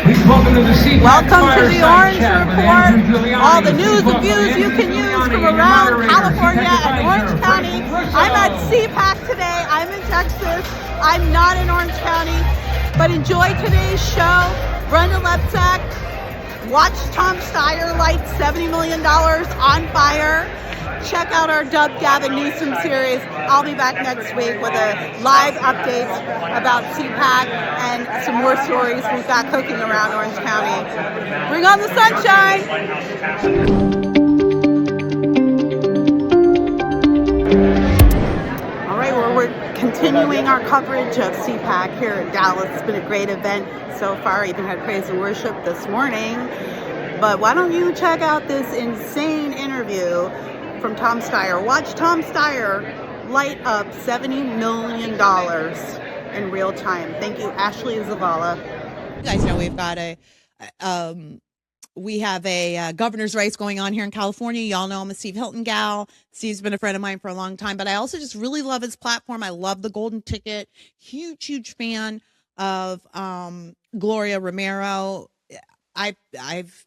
Welcome to the CPAC Welcome to the Orange Chat with Report. Andrew Giuliani. All the news Please and views welcome you can Andrew use Giuliani from and around moderator, California CPAC and Orange advisor, County. TruthSocial. I'm at CPAC today. I'm in Texas. I'm not in Orange County. But enjoy today's show. Brenda Lebsack. Watch Tom Steyer light $70 million on fire. Check out our Dub Gavin Newsom series. I'll be back next week with a live update about CPAC and some more stories we've got cooking around Orange County. Bring on the sunshine! All right, well, we're continuing our coverage of CPAC here in Dallas. It's been a great event so far. I even had praise and worship this morning. But why don't you check out this insane interview from Tom Steyer. Watch Tom Steyer light up $70 million in real time. Thank you, Ashley Zavala. You guys know we've got we have a governor's race going on here in California. Y'all know I'm a Steve Hilton gal. Steve's been a friend of mine for a long time, but I also just really love his platform. I love the golden ticket. Huge fan of Gloria Romero. I've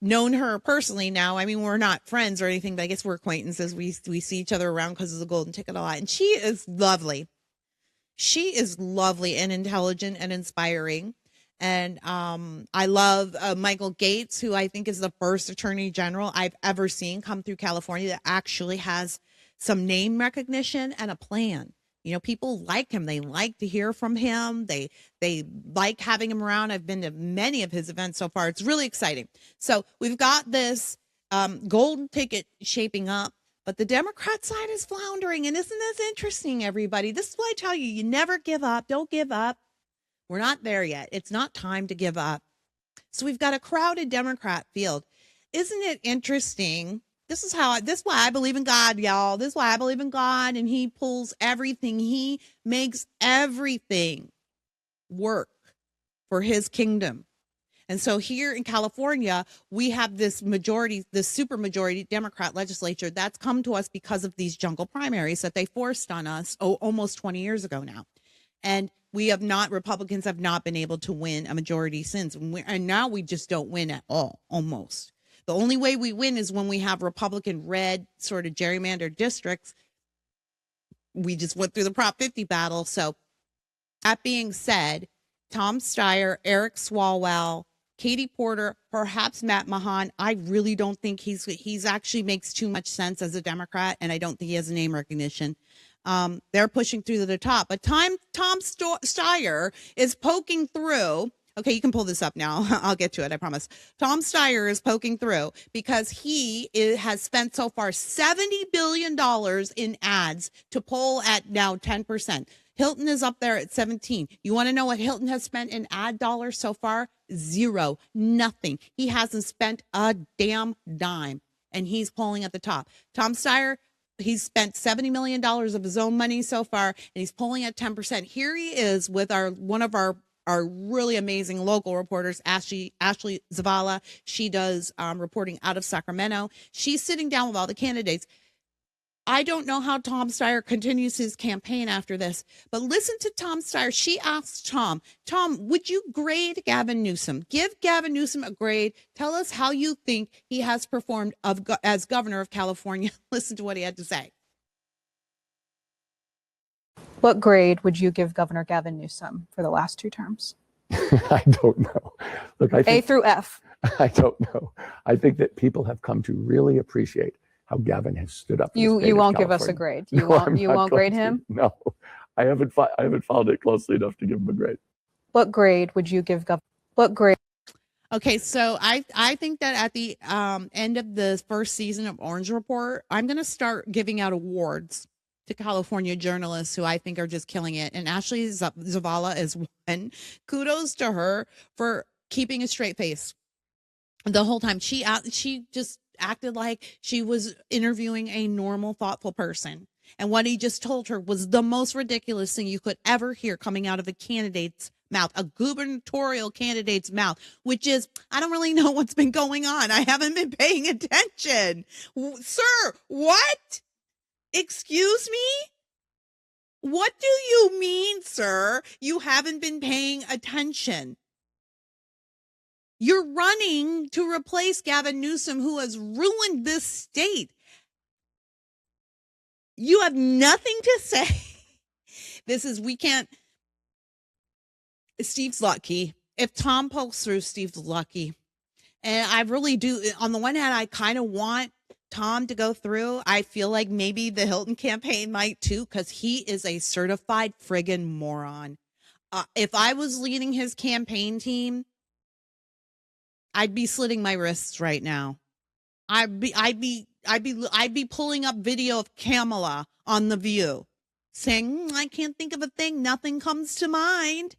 known her personally now. I mean, we're not friends or anything, but I guess we're acquaintances. We see each other around because of the golden ticket a lot. And she is lovely. She is lovely and intelligent and inspiring. And I love Michael Gates, who I think is the first attorney general I've ever seen come through California that actually has some name recognition and a plan. You know, people like him. They like to hear from him. They like having him around. I've been to many of his events so far. It's really exciting. So we've got this golden ticket shaping up, but the Democrat side is floundering. And isn't this interesting, everybody? This is what I tell you. You never give up. Don't give up. We're not there yet. It's not time to give up. So we've got a crowded Democrat field. Isn't it interesting? This is why I believe in God, y'all. This is why I believe in God, and he pulls everything. He makes everything work for his kingdom. And so here in California, we have this super majority Democrat legislature that's come to us because of these jungle primaries that they forced on us almost 20 years ago now. And Republicans have not been able to win a majority since. And now we just don't win at all, almost. The only way we win is when we have Republican red sort of gerrymandered districts. We just went through the Prop 50 battle. So that being said, Tom Steyer, Eric Swalwell, Katie Porter, perhaps Matt Mahan. I really don't think he's actually makes too much sense as a Democrat, and I don't think he has name recognition. They're pushing through to the top, but Tom Steyer is poking through. Okay, you can pull this up now. I'll get to it, I promise. Tom Steyer is poking through because he has spent so far $70 billion in ads to poll at now 10%. Hilton is up there at 17. You want to know what Hilton has spent in ad dollars so far? Zero. Nothing. He hasn't spent a damn dime, and he's polling at the top. Tom Steyer, he's spent $70 million of his own money so far, and he's polling at 10%. Here he is with one of our really amazing local reporters, Ashley Zavala. She does reporting out of Sacramento. She's sitting down with all the candidates. I don't know how Tom Steyer continues his campaign after this, but listen to Tom Steyer. She asked Tom, would you grade Gavin Newsom? Give Gavin Newsom a grade. Tell us how you think he has performed as governor of California. Listen to what he had to say. What grade would you give Governor Gavin Newsom for the last two terms? I don't know. Look, I think, A through F. I don't know. I think that people have come to really appreciate how Gavin has stood up. You won't give us a grade. You won't grade him? No, I haven't followed it closely enough to give him a grade. What grade would you give Governor? What grade? Okay, so I think that at the end of the first season of Orange Report, I'm going to start giving out awards to California journalists who I think are just killing it. And Ashley Zavala is one. Kudos to her for keeping a straight face the whole time. She just acted like she was interviewing a normal, thoughtful person. And what he just told her was the most ridiculous thing you could ever hear coming out of a candidate's mouth, a gubernatorial candidate's mouth, which is, I don't really know what's been going on. I haven't been paying attention. Sir, what? Excuse me? What do you mean, sir? You haven't been paying attention? You're running to replace Gavin Newsom, who has ruined this state. You have nothing to say. We can't. Steve's lucky. If Tom pulls through, Steve's lucky. And I really do. On the one hand, I kind of want Tom to go through. I feel like maybe the Hilton campaign might too, because he is a certified friggin' moron. If I was leading his campaign team, I'd be slitting my wrists right now. I'd be pulling up video of Kamala on The View saying, I can't think of a thing. Nothing comes to mind.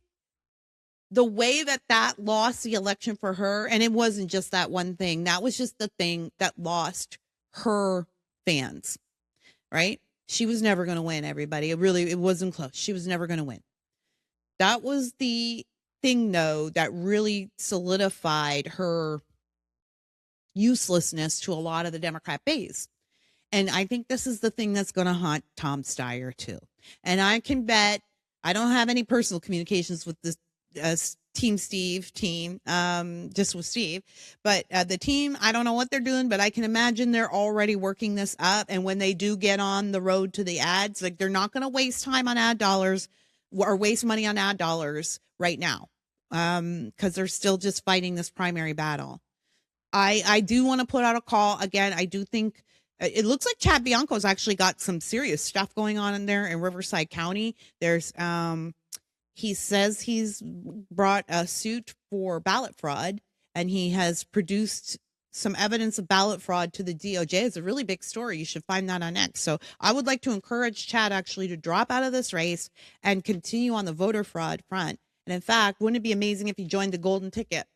The way that lost the election for her, and it wasn't just that one thing. That was just the thing that lost her fans, right? She was never going to win, everybody. It wasn't close. She was never going to win. That was the thing, though, that really solidified her uselessness to a lot of the Democrat base. And I think this is the thing that's going to haunt Tom Steyer, too. And I can bet, I don't have any personal communications with this Team Steve team, just with Steve, but the team, I don't know what they're doing, but I can imagine they're already working this up. And when they do get on the road to the ads, like, they're not going to waste time on ad dollars or waste money on ad dollars right now, because they're still just fighting this primary battle. I do want to put out a call again. I do think it looks like Chad Bianco's actually got some serious stuff going on in there in Riverside County. There's he says he's brought a suit for ballot fraud, and he has produced some evidence of ballot fraud to the DOJ. It's a really big story. You should find that on X. So I would like to encourage Chad actually to drop out of this race and continue on the voter fraud front. And in fact, wouldn't it be amazing if he joined the golden ticket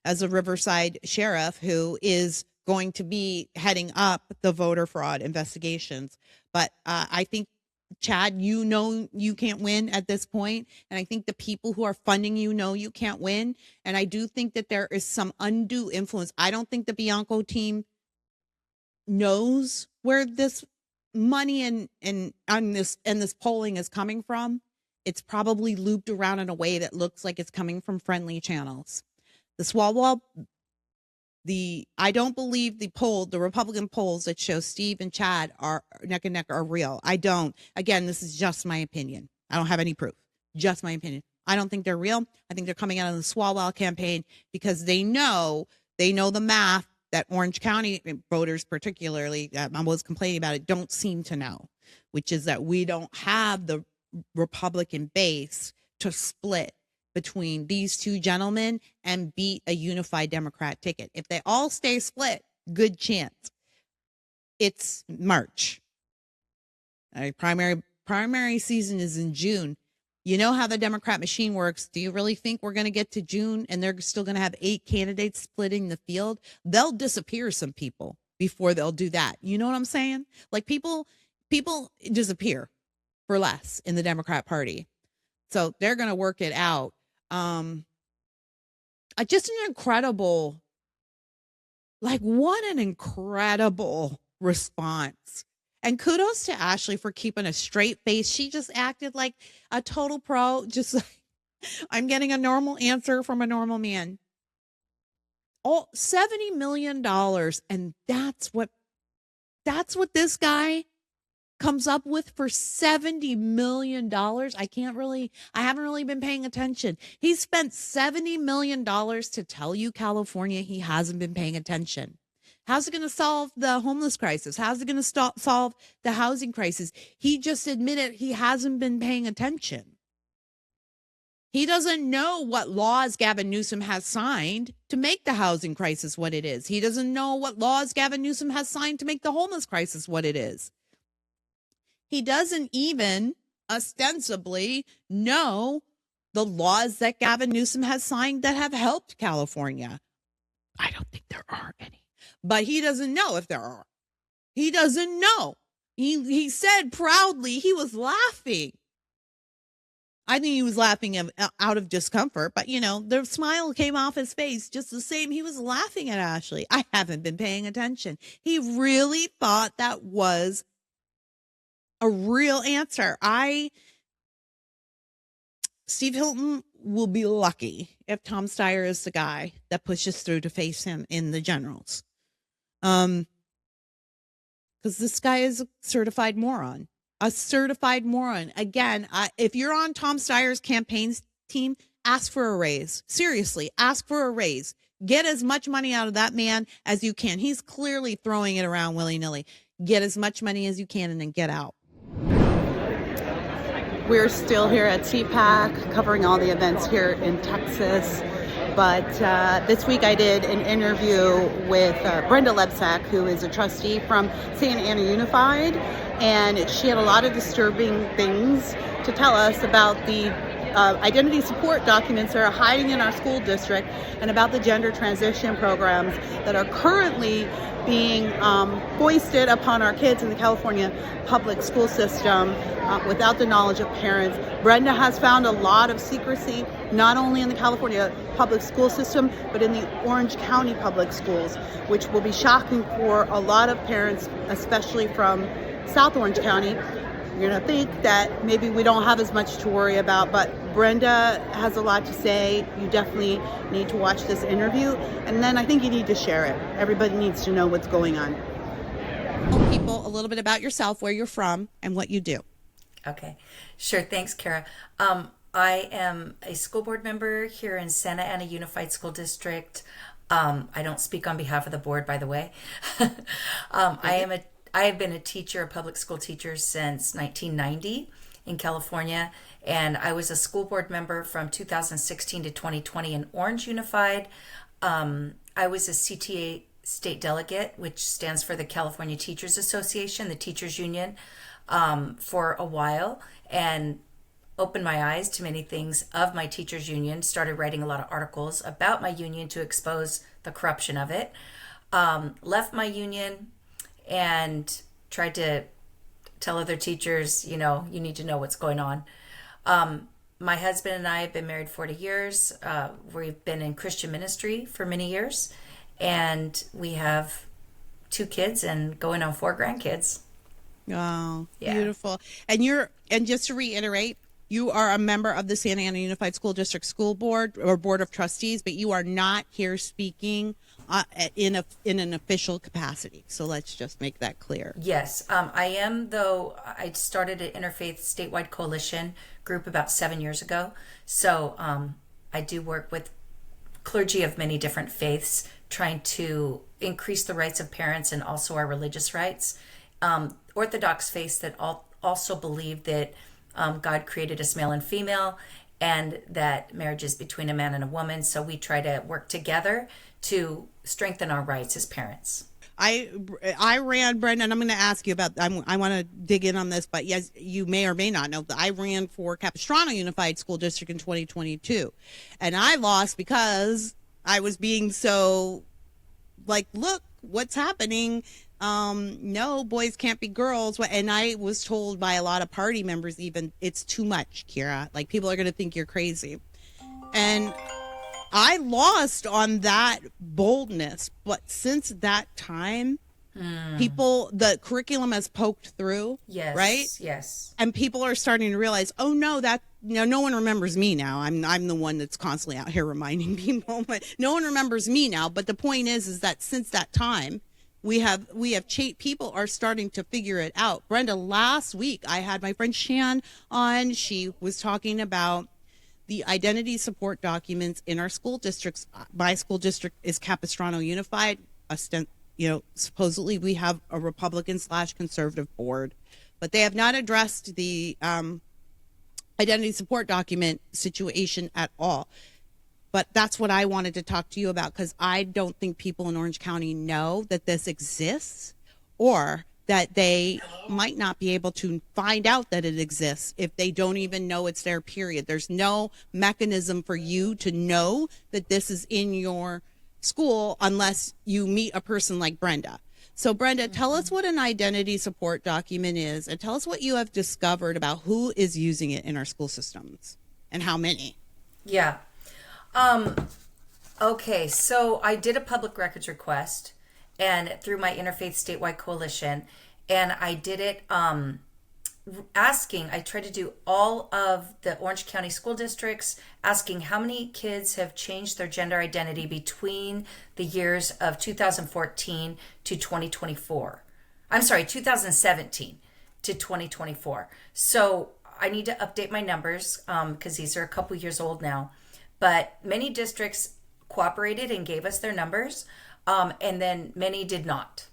as a Riverside sheriff who is going to be heading up the voter fraud investigations? But I think, Chad, you know you can't win at this point, and I think the people who are funding you can't win, and I do think that there is some undue influence. I don't think the Bianco team knows where this money and this polling is coming from. It's probably looped around in a way that looks like it's coming from friendly channels. I don't believe the Republican polls that show Steve and Chad are neck and neck are real. I don't. Again, this is just my opinion. I don't have any proof. Just my opinion. I don't think they're real. I think they're coming out of the Swalwell campaign because they know the math that Orange County voters, particularly, I was complaining about it, don't seem to know, which is that we don't have the Republican base to split between these two gentlemen and beat a unified Democrat ticket. If they all stay split, good chance. It's March. Primary season is in June. You know how the Democrat machine works. Do you really think we're going to get to June and they're still going to have 8 candidates splitting the field? They'll disappear some people before they'll do that. You know what I'm saying? Like, people disappear for less in the Democrat Party. So they're going to work it out. Just an incredible, what an incredible response. And kudos to Ashley for keeping a straight face. She just acted like a total pro. Just like, I'm getting a normal answer from a normal man. $70 million. And that's what this guy comes up with for $70 million. I haven't really been paying attention. He spent $70 million to tell you, California, he hasn't been paying attention. How's it going to solve the homeless crisis? How's it going to solve the housing crisis? He just admitted he hasn't been paying attention. He doesn't know what laws Gavin Newsom has signed to make the housing crisis what it is. He doesn't know what laws Gavin Newsom has signed to make the homeless crisis what it is. He doesn't even ostensibly know the laws that Gavin Newsom has signed that have helped California. I don't think there are any. But he doesn't know if there are. He doesn't know. He said proudly he was laughing. I think he was laughing out of discomfort, but the smile came off his face just the same. He was laughing at Ashley. I haven't been paying attention. He really thought that was a real answer. Steve Hilton will be lucky if Tom Steyer is the guy that pushes through to face him in the generals. Because this guy is a certified moron. A certified moron. Again, if you're on Tom Steyer's campaign team, ask for a raise. Seriously, ask for a raise. Get as much money out of that man as you can. He's clearly throwing it around willy-nilly. Get as much money as you can and then get out. We're still here at CPAC covering all the events here in Texas. But this week I did an interview with Brenda Lebsack, who is a trustee from Santa Ana Unified. And she had a lot of disturbing things to tell us about the identity support documents that are hiding in our school district and about the gender transition programs that are currently being foisted upon our kids in the California public school system without the knowledge of parents. Brenda has found a lot of secrecy, not only in the California public school system, but in the Orange County public schools, which will be shocking for a lot of parents, especially from South Orange County. You're going to think that maybe we don't have as much to worry about, but Brenda has a lot to say. You definitely need to watch this interview, and then I think you need to share it. Everybody needs to know what's going on. Tell people a little bit about yourself, where you're from, and what you do. Okay, sure. Thanks, Kara. I am a school board member here in Santa Ana Unified School District. I don't speak on behalf of the board, by the way. I have been a teacher, a public school teacher, since 1990 in California, and I was a school board member from 2016 to 2020 in Orange Unified. I was a CTA state delegate, which stands for the California Teachers Association, the teachers union, for a while, and opened my eyes to many things of my teachers union, started writing a lot of articles about my union to expose the corruption of it. Left my union and tried to tell other teachers, you need to know what's going on. My husband and I have been married 40 years. We've been in Christian ministry for many years, and we have 2 kids and going on 4 grandkids. Oh, Yeah. beautiful. And just to reiterate, you are a member of the Santa Ana Unified School District School Board or Board of Trustees, but you are not here speaking in an official capacity. So let's just make that clear. Yes, I am, though. I started an interfaith statewide coalition group about 7 years ago. So I do work with clergy of many different faiths, trying to increase the rights of parents and also our religious rights. Orthodox faiths that also believe that God created us male and female, and that marriage is between a man and a woman. So we try to work together to strengthen our rights as parents. I ran, Brenda, and I'm going to ask you about, I want to dig in on this, but yes, you may or may not know that I ran for Capistrano Unified School District in 2022. And I lost because I was being so like, look, what's happening? No, boys can't be girls. And I was told by a lot of party members, even, it's too much, Kira. Like, people are going to think you're crazy. And I lost on that boldness. But since that time, the curriculum has poked through. Yes. Right? Yes. And people are starting to realize, oh no, no one remembers me now. I'm the one that's constantly out here reminding people, but no one remembers me now. But the point is that since that time, people are starting to figure it out. Brenda, last week I had my friend Shan on. She was talking about the identity support documents in our school districts. My school district is Capistrano Unified. Supposedly we have a Republican/conservative board, but they have not addressed the identity support document situation at all. But that's what I wanted to talk to you about, because I don't think people in Orange County know that this exists, or that they might not be able to find out that it exists if they don't even know it's there, period. There's no mechanism for you to know that this is in your school unless you meet a person like Brenda. So Brenda, tell us what an identity support document is, and tell us what you have discovered about who is using it in our school systems and how many. Yeah. Okay, so I did a public records request, and through my Interfaith Statewide Coalition, and I did it I tried to do all of the Orange County school districts, asking how many kids have changed their gender identity between the years of 2014 to 2024. I'm sorry, 2017 to 2024. So I need to update my numbers because these are a couple years old now. But many districts cooperated and gave us their numbers, and then many did not.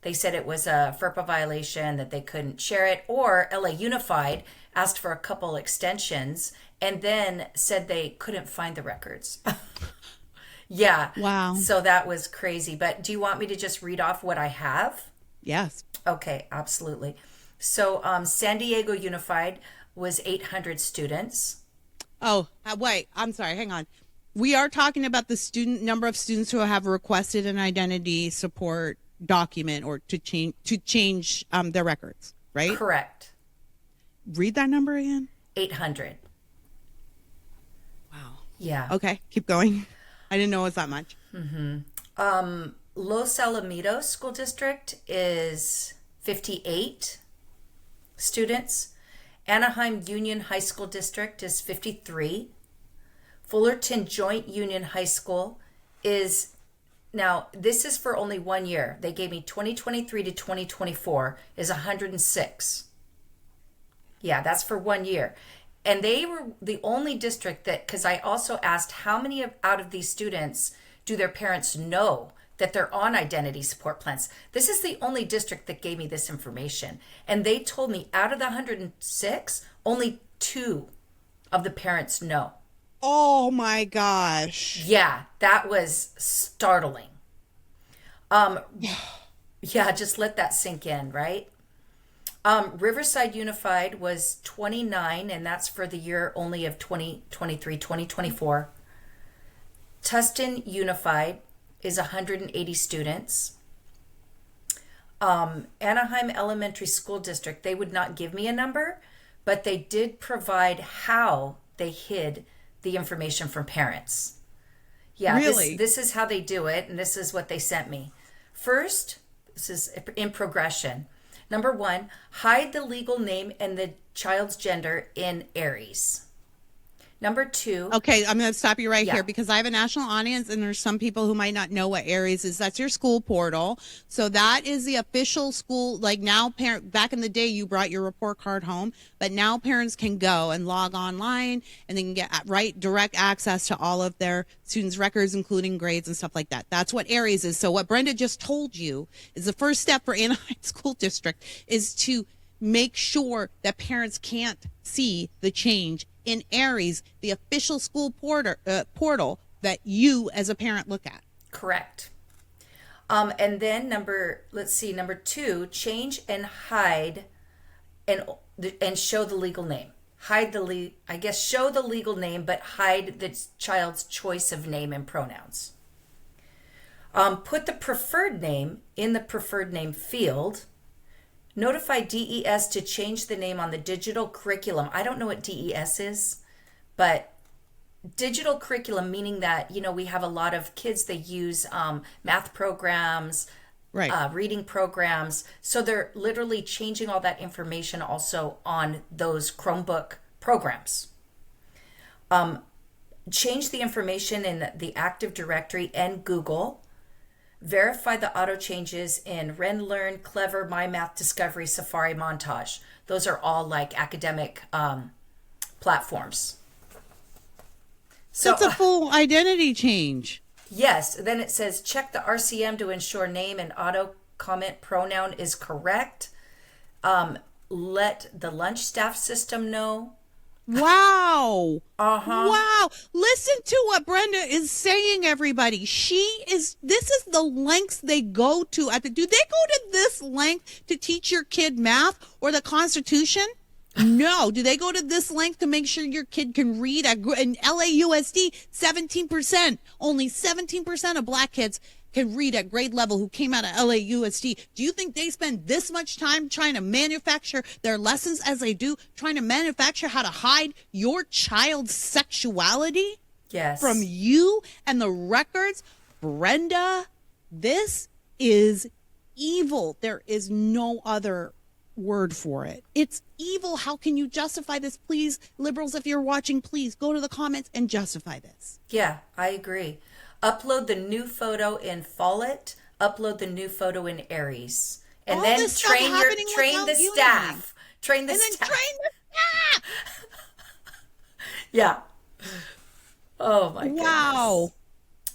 They said it was a FERPA violation, that they couldn't share it, or LA Unified asked for a couple extensions and then said they couldn't find the records. Yeah. Wow. So that was crazy. But do you want me to just read off what I have? Yes. Okay, absolutely. So San Diego Unified was 800 students. Oh, wait. I'm sorry. Hang on. We are talking about the number of students who have requested an identity support document or to change their records, right? Correct. Read that number again. 800. Wow. Yeah. Okay, keep going. I didn't know it was that much. Los Alamitos School District is 58 students. Anaheim Union High School District is 53. Fullerton Joint Union High School is, now this is for only 1 year. They gave me 2023 to 2024 is 106. Yeah, that's for 1 year. And they were the only district that, because I also asked how many out of these students do their parents know that they're on identity support plans. This is the only district that gave me this information. And they told me out of the 106, only 2 of the parents know. Oh my gosh. Yeah, that was startling. Yeah, just let that sink in, right? Riverside Unified was 29, and that's for the year only of 2023, 2024. Tustin Unified is 180 students. Anaheim Elementary School District, they would not give me a number, but they did provide how they hid the information from parents. Yeah, really? This is how they do it, and this is what they sent me. First, this is in progression. Number 1, hide the legal name and the child's gender in Aries. Number 2. Okay, I'm going to stop you right Yeah. here because I have a national audience and there's some people who might not know what Aries is. That's your school portal. So that is the official school. Like now, back in the day, you brought your report card home, but now parents can go and log online and they can get direct access to all of their students' records, including grades and stuff like that. That's what Aries is. So what Brenda just told you is the first step for Anaheim School District is to make sure that parents can't see the change in Aries, the official school portal that you as a parent look at. Correct. And then number 2, change and hide and show the legal name. Show the legal name, but hide the child's choice of name and pronouns. Put the preferred name in the preferred name field. Notify DES to change the name on the digital curriculum. I don't know what DES is, but digital curriculum, meaning that, we have a lot of kids that use math programs, right, reading programs. So they're literally changing all that information also on those Chromebook programs. Change the information in the Active Directory and Google. Verify the auto changes in RenLearn, Clever, My Math Discovery, Safari, Montage. Those are all like academic platforms. So it's a full identity change. Yes. Then it says check the RCM to ensure name and auto comment pronoun is correct. Let the lunch staff system know. Wow. Uh-huh. Wow. Listen to what Brenda is saying, everybody. This is the lengths they go to. Do they go to this length to teach your kid math or the Constitution? No. Do they go to this length to make sure your kid can read? In LAUSD, 17%. Only 17% of black kids can read at grade level who came out of LAUSD. Do you think they spend this much time trying to manufacture their lessons as they do, trying to manufacture how to hide your child's sexuality? Yes. From you and the records? Brenda, this is evil. There is no other word for it. It's evil. How can you justify this? Please, liberals, if you're watching, please go to the comments and justify this. Yeah, I agree. Upload the new photo in Follett. Upload the new photo in Aries. And All then this stuff happening train the without viewing. staff. Train the And then staff. train the staff. Yeah. Oh my goodness. Wow.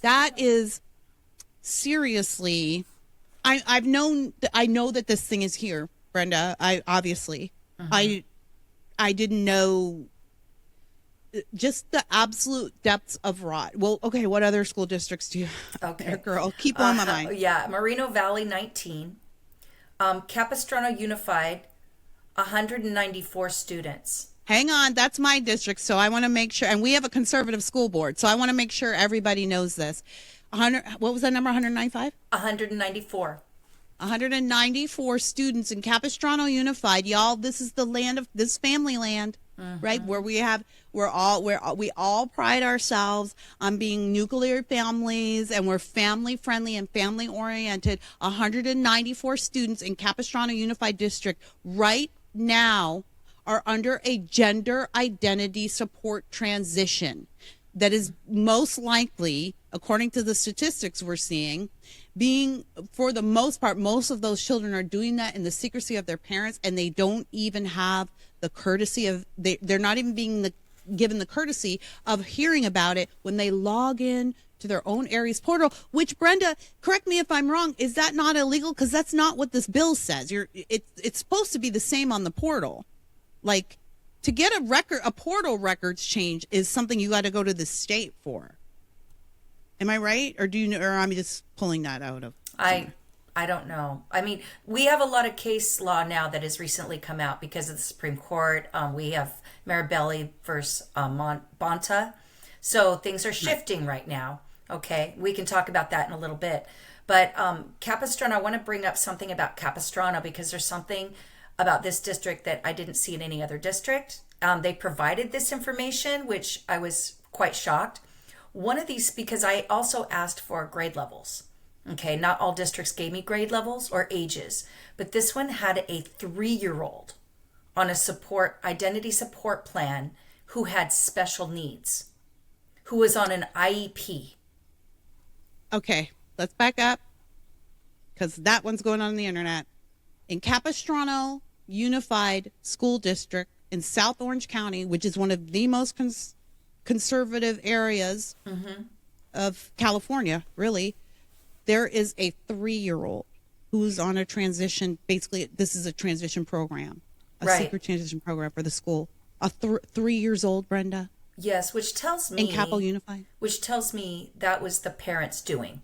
That is seriously, I know that this thing is here, Brenda. I obviously, I didn't know just the absolute depths of rot. Well, okay, what other school districts do you have there, girl? Keep on my mind. Yeah, Moreno Valley 19, Capistrano Unified 194 students. Hang on, that's my district, so I want to make sure, and we have a conservative school board, so I want to make sure everybody knows this. 100, what was that number, 195? 194. 194 students in Capistrano Unified. Y'all, this is the land of, this family land, right? Where we all pride ourselves on being nuclear families, and we're family friendly and family oriented. 194 students in Capistrano Unified District right now are under a gender identity support transition that is most likely, according to the statistics we're seeing, being, for the most part, most of those children are doing that in the secrecy of their parents, and they don't even have the courtesy of, they're not even being given the courtesy of hearing about it when they log in to their own Aries portal, which, Brenda, correct me if I'm wrong, is that not illegal? Because that's not what this bill says. It's supposed to be the same on the portal. Like, to get a portal records change is something you got to go to the state for. Am I right? Or I'm just pulling that out of? I don't know. I mean, we have a lot of case law now that has recently come out because of the Supreme Court. We have Marabelli versus Bonta. So things are shifting right now. Okay, we can talk about that in a little bit. But Capistrano, I want to bring up something about Capistrano because there's something about this district that I didn't see in any other district. They provided this information, which I was quite shocked. One of these, because I also asked for grade levels. Okay, not all districts gave me grade levels or ages, but this one had a 3-year-old on a identity support plan who had special needs, who was on an IEP. Okay, let's back up because that one's going on the internet. In Capistrano Unified School District in South Orange County, which is one of the most conservative areas of California, really, there is a 3-year-old who's on a transition. Basically, this is a transition program, a secret transition program for the school. 3 years old, Brenda. Yes, which tells me in Capital Unified, which tells me that was the parents doing.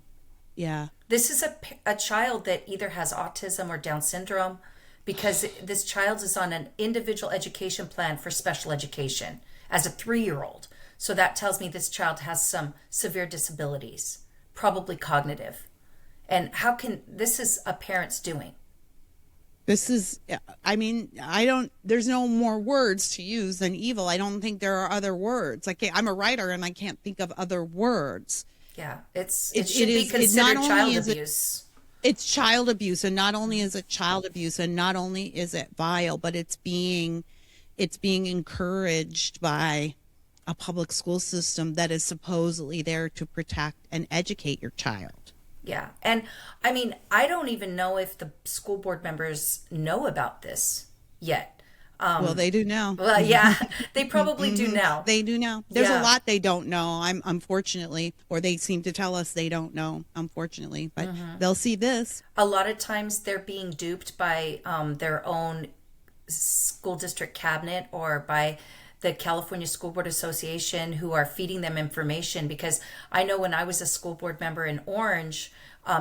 Yeah, this is a child that either has autism or Down syndrome, because this child is on an individual education plan for special education as a 3-year-old. So that tells me this child has some severe disabilities, probably cognitive. And this is a parent's doing. This is, I mean, there's no more words to use than evil. I don't think there are other words. I'm a writer and I can't think of other words. Yeah, it should be considered child abuse. It's child abuse, and not only is it child abuse, and not only is it vile, but it's being encouraged by a public school system that is supposedly there to protect and educate your child. Yeah. And I mean, I don't even know if the school board members know about this yet. Well, they do now. Well, yeah, they probably do now. They do now. There's a lot they don't know. Unfortunately, or they seem to tell us they don't know, unfortunately, but they'll see this. A lot of times they're being duped by their own school district cabinet or by the California School Board Association, who are feeding them information. Because I know when I was a school board member in Orange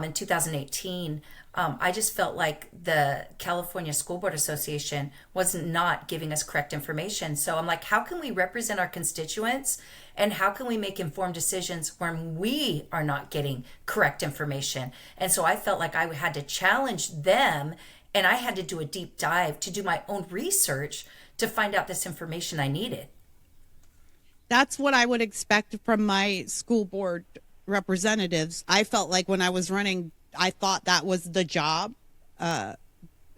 in 2018, I just felt like the California School Board Association was not giving us correct information. So I'm like, how can we represent our constituents, and how can we make informed decisions when we are not getting correct information? And so I felt like I had to challenge them, and I had to do a deep dive to do my own research to find out this information I needed. That's what I would expect from my school board representatives. I felt like when I was running, I thought that was the job.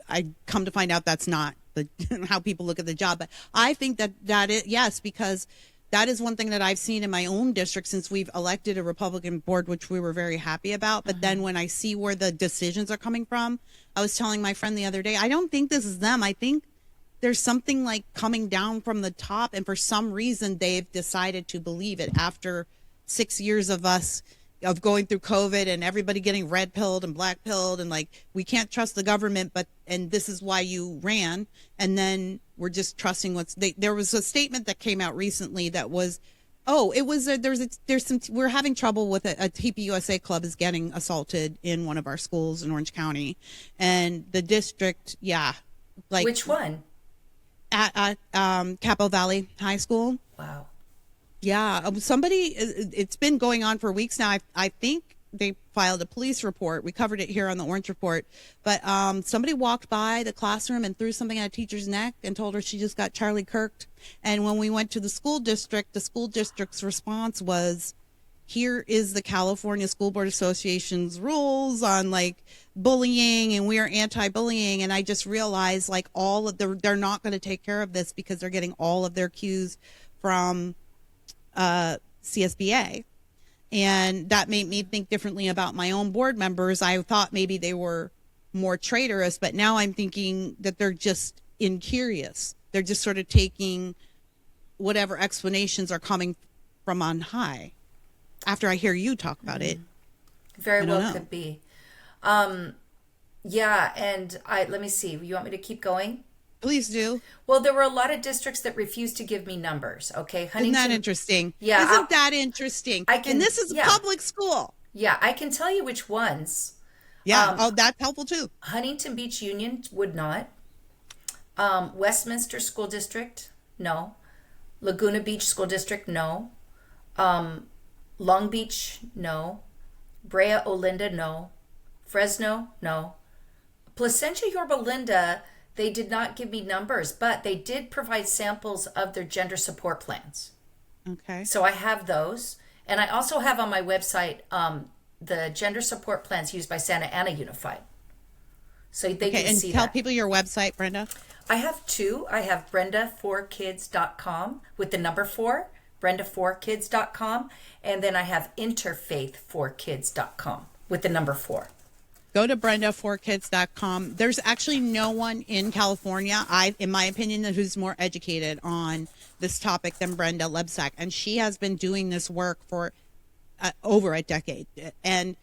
I come to find out that's not the how people look at the job. But I think that is, yes, because that is one thing that I've seen in my own district since we've elected a Republican board, which we were very happy about. But then when I see where the decisions are coming from, I was telling my friend the other day, I don't think this is them. I think there's something like coming down from the top. And for some reason, they've decided to believe it after 6 years of going through COVID and everybody getting red pilled and black pilled and like, we can't trust the government, and this is why you ran. And then we're just trusting there was a statement that came out recently that was, we're having trouble with a TPUSA club is getting assaulted in one of our schools in Orange County, and the district. Yeah. Like which one? At Capo Valley High School. Wow. Yeah, it's been going on for weeks now. I think they filed a police report. We covered it here on the Orange Report. But somebody walked by the classroom and threw something at a teacher's neck and told her she just got Charlie Kirked. And when we went to the school district's response was, here is the California School Board Association's rules on like bullying, and we are anti-bullying. And I just realized like they're not going to take care of this because they're getting all of their cues from CSBA. And that made me think differently about my own board members. I thought maybe they were more traitorous, but now I'm thinking that they're just incurious. They're just sort of taking whatever explanations are coming from on high. After I hear you talk about it. Very well could be. Yeah, and let me see. You want me to keep going? Please do. Well, there were a lot of districts that refused to give me numbers. Okay, Isn't that interesting? Yeah, isn't that interesting? And this is a public school. Yeah, I can tell you which ones. Yeah. That's helpful too. Huntington Beach Union would not. Westminster School District, no. Laguna Beach School District, no. Long Beach, no. Brea Olinda, no. Fresno, no. Placentia Yorba Linda, they did not give me numbers, but they did provide samples of their gender support plans. Okay. So I have those. And I also have on my website the gender support plans used by Santa Ana Unified. So they can see that. And tell people your website, Brenda. I have two. I have brenda4kids.com with the number 4, brenda4kids.com. And then I have interfaith4kids.com with the number 4. Go to brenda4kids.com. There's actually no one in California, in my opinion, who's more educated on this topic than Brenda Lebsack. And she has been doing this work for over a decade. And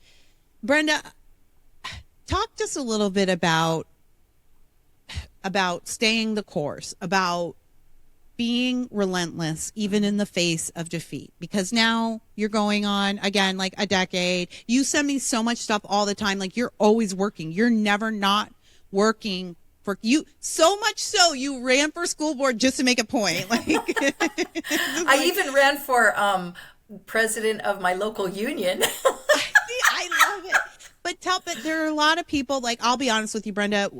Brenda, talk just a little bit about staying the course, about being relentless, even in the face of defeat, because now you're going on again, like a decade. You send me so much stuff all the time. Like you're always working. You're never not working for you. So much so you ran for school board just to make a point. Like I even ran for president of my local union. I love it. But there are a lot of people, like, I'll be honest with you, Brenda,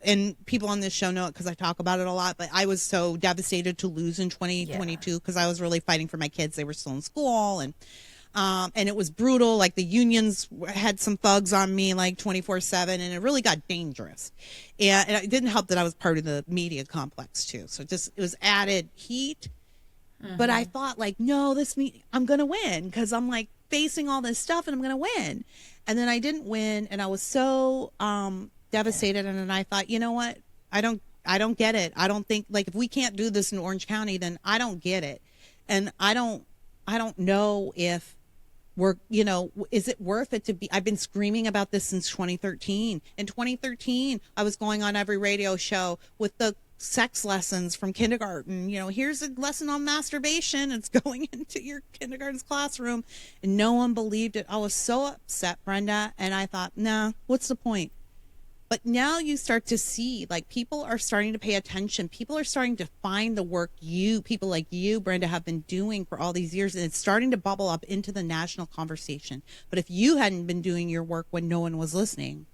and people on this show know it because I talk about it a lot, but I was so devastated to lose in 2022 because I was really fighting for my kids. They were still in school, and it was brutal. Like, the unions had some thugs on me, like, 24/7, and it really got dangerous. And it didn't help that I was part of the media complex, too. So it was added heat. Mm-hmm. But I thought, like, no, I'm going to win because I'm, like, facing all this stuff and I'm going to win. And then I didn't win, and I was so devastated. And then I thought, you know what? I don't get it. I don't think, like, if we can't do this in Orange County, then I don't get it. And I don't know if is it worth it to be? I've been screaming about this since 2013. In 2013, I was going on every radio show with the sex lessons from kindergarten. Here's a lesson on masturbation. It's going into your kindergarten's classroom, and no one believed it. I was so upset, Brenda, and I thought, nah, what's the point? But now you start to see, like, people are starting to pay attention. People are starting to find the work people like you, Brenda, have been doing for all these years, and it's starting to bubble up into the national conversation. But if you hadn't been doing your work when no one was listening,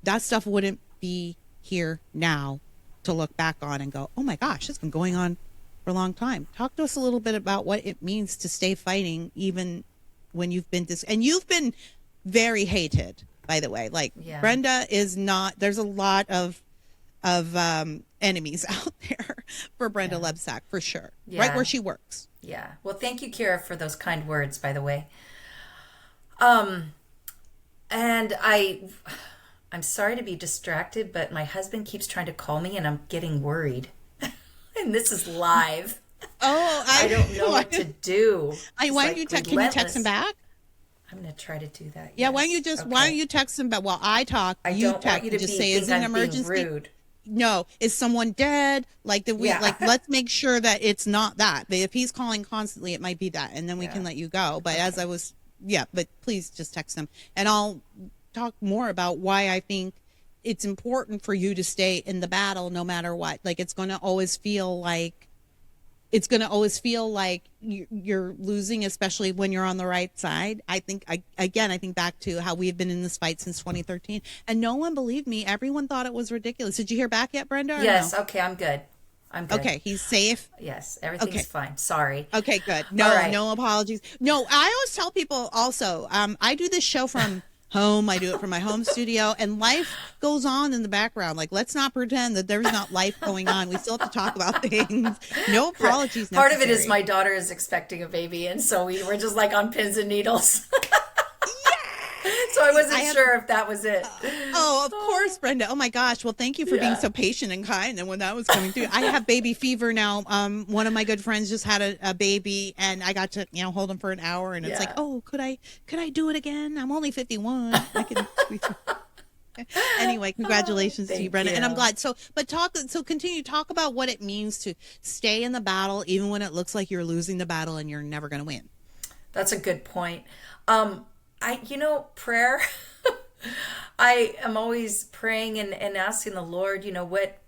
that stuff wouldn't be here now to look back on and go, oh my gosh, it's been going on for a long time. Talk to us a little bit about what it means to stay fighting even when you've been and you've been very hated, by the way. Like, yeah. Brenda is not, there's a lot of enemies out there for Brenda Lebsack, for sure. Yeah. Right where she works. Yeah. Well, thank you, Kira, for those kind words, by the way. And I'm sorry to be distracted, but my husband keeps trying to call me and I'm getting worried. And this is live. Oh, I don't know what to do. Why don't you can you text him back? I'm going to try to do that. Yeah, yes. why don't you text him back while I talk? I you don't text want you to just be, say, think is it an I'm being emergency? rude. No, is someone dead? Like let's make sure that it's not that. But if he's calling constantly, it might be that, and then we can let you go. But but please just text him, and I'll talk more about why I think it's important for you to stay in the battle no matter what. Like it's going to always feel like you're losing, especially when you're on the right side. I think back to how we've been in this fight since 2013, and no one believed me. Everyone thought it was ridiculous. Did you hear back yet, Brenda? Yes. No? Okay. I'm good. Okay. He's safe. Yes. Everything's fine. Sorry. Okay, good. No apologies. No, I always tell people also, I do this show from home. I do it from my home studio, and life goes on in the background. Like, let's not pretend that there's not life going on. We still have to talk about things. No apologies necessary. Part of it is my daughter is expecting a baby, and so we're just like on pins and needles. So I wasn't sure if that was it. Oh, of course, Brenda. Oh my gosh. Well, thank you for being so patient and kind. And when that was coming through, I have baby fever now. One of my good friends just had a baby, and I got to hold him for an hour, and it's like, oh, could I do it again? I'm only 51. I can. Anyway, congratulations to you, Brenda, and I'm glad. So continue to talk about what it means to stay in the battle, even when it looks like you're losing the battle and you're never going to win. That's a good point. Prayer, I am always praying and asking the Lord,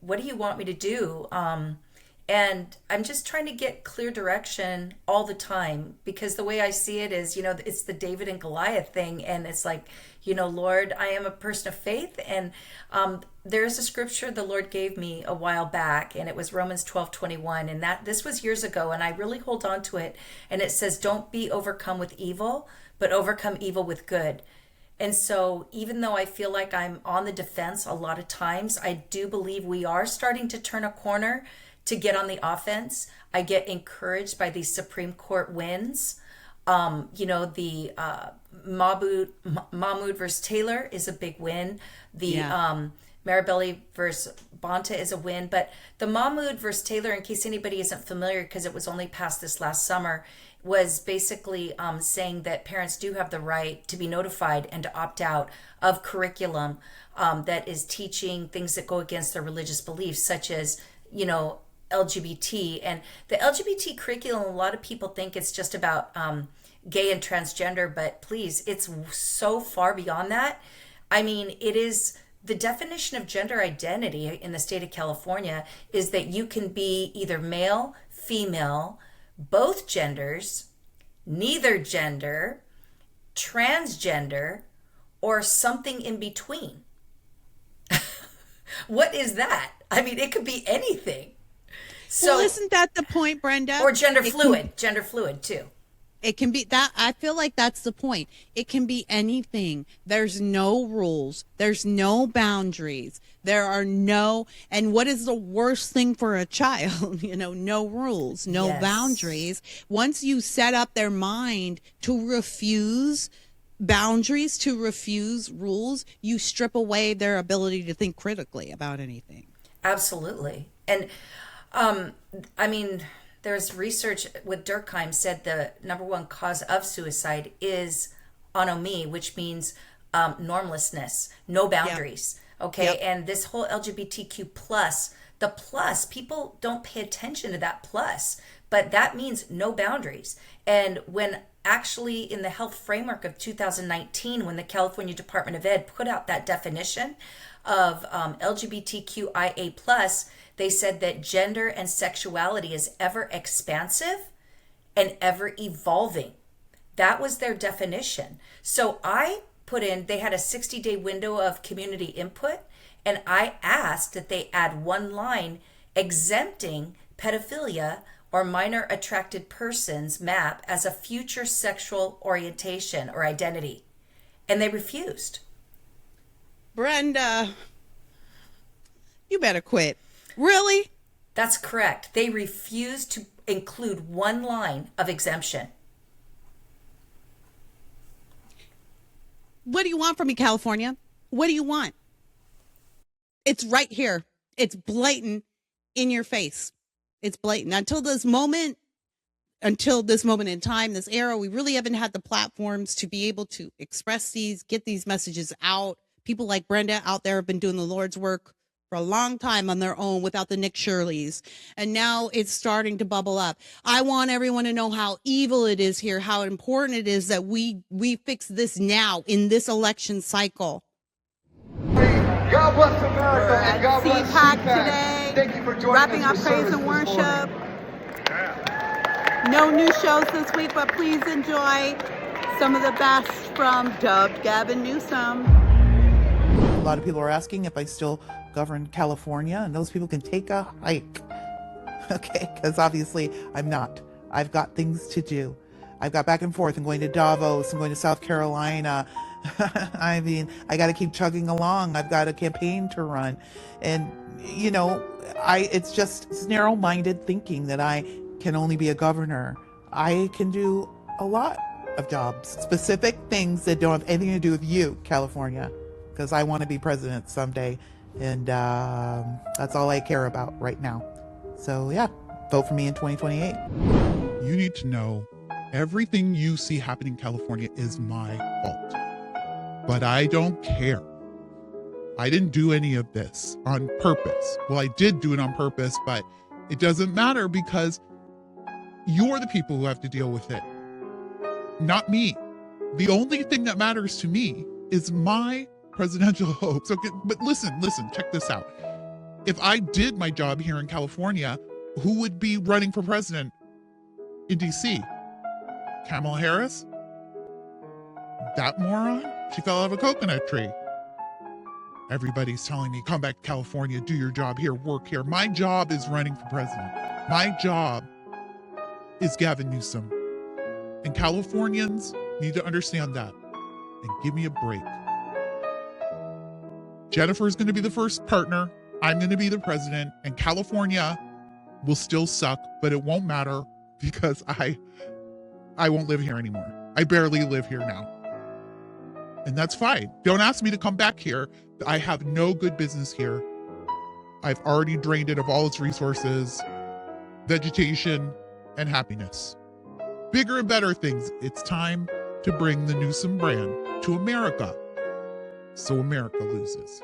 what do you want me to do? And I'm just trying to get clear direction all the time, because the way I see it is, it's the David and Goliath thing. And it's like, Lord, I am a person of faith. And there's a scripture the Lord gave me a while back, and it was Romans 12:21. And this was years ago, and I really hold on to it. And it says, don't be overcome with evil, but overcome evil with good. And so even though I feel like I'm on the defense a lot of times, I do believe we are starting to turn a corner to get on the offense. I get encouraged by these Supreme Court wins. The Mahmoud versus Taylor is a big win. The Marabelli versus Bonta is a win. But the Mahmoud versus Taylor, in case anybody isn't familiar, because it was only passed this last summer, was basically saying that parents do have the right to be notified and to opt out of curriculum that is teaching things that go against their religious beliefs, such as, LGBT. And the LGBT curriculum, a lot of people think it's just about gay and transgender, but please, it's so far beyond that. I mean, it is the definition of gender identity in the state of California is that you can be either male, female, both genders, neither gender, transgender, or something in between. What is that? I mean, it could be anything. So, well, isn't that the point, Brenda? Or gender fluid too. It can be that. I feel like that's the point. It can be anything. There's no rules. There's no boundaries. There are no, and what is the worst thing for a child? No rules, no boundaries. Once you set up their mind to refuse boundaries, to refuse rules, you strip away their ability to think critically about anything. Absolutely. And there's research with Durkheim said the number one cause of suicide is anomie, which means normlessness, no boundaries. Yep. Okay. Yep. And this whole LGBTQ plus, the plus, people don't pay attention to that plus, but that means no boundaries. And when actually in the health framework of 2019, when the California Department of Ed put out that definition of LGBTQIA plus, they said that gender and sexuality is ever expansive and ever evolving. That was their definition. So I put in, they had a 60-day window of community input, and I asked that they add one line exempting pedophilia or minor attracted persons map as a future sexual orientation or identity. And they refused. Brenda, You better quit. Really? That's correct. They refused to include one line of exemption. What do you want from me, California? What do you want? It's right here. It's blatant in your face. It's blatant. Until this moment in time, this era, we really haven't had the platforms to be able to express these, get these messages out. People like Brenda out there have been doing the Lord's work for a long time on their own without the Nick Shirleys. And now it's starting to bubble up. I want everyone to know how evil it is here, how important it is that we fix this now in this election cycle. God bless America and God bless CPAC today. Thank you for joining wrapping up praise and worship. No new shows this week, but please enjoy some of the best from dubbed Gavin Newsom. A lot of people are asking if I still govern California, and those people can take a hike. Okay, because obviously I'm not. I've got things to do. I've got back and forth. I'm going to Davos. I'm going to South Carolina. I mean, I got to keep chugging along. I've got a campaign to run. And, you know, it's narrow-minded thinking that I can only be a governor. I can do a lot of jobs, specific things that don't have anything to do with you, California, because I want to be president someday. And that's all I care about right now. So, yeah, vote for me in 2028. You need to know everything you see happening in California is my fault. But I don't care. I didn't do any of this on purpose. Well, I did do it on purpose, but it doesn't matter because you're the people who have to deal with it, not me. The only thing that matters to me is my presidential hopes. Okay, but listen, check this out. If I did my job here in California, who would be running for president in DC? Kamala Harris? That moron? She fell out of a coconut tree. Everybody's telling me, come back to California, do your job here, work here. My job is running for president. My job is Gavin Newsom. And Californians need to understand that and give me a break. Jennifer's going to be the first partner. I'm going to be the president, and California will still suck, but it won't matter because I won't live here anymore. I barely live here now. And that's fine. Don't ask me to come back here. I have no good business here. I've already drained it of all its resources, vegetation, and happiness. Bigger and better things. It's time to bring the Newsom brand to America, so America loses.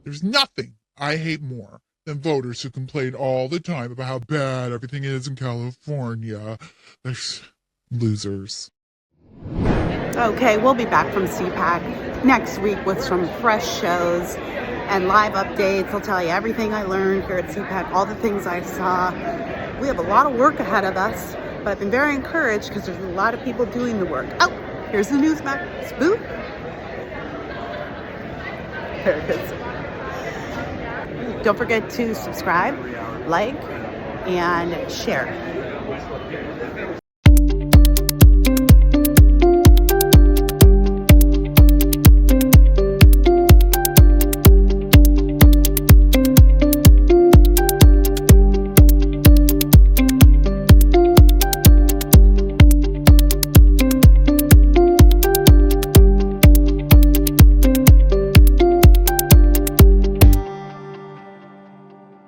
There's nothing I hate more than voters who complain all the time about how bad everything is in California. They're losers. Okay, we'll be back from CPAC next week with some fresh shows and live updates. I'll tell you everything I learned here at CPAC, all the things I saw. We have a lot of work ahead of us, but I've been very encouraged because there's a lot of people doing the work. Oh, here's the news map. Spook. There it is. Don't forget to subscribe, like, and share.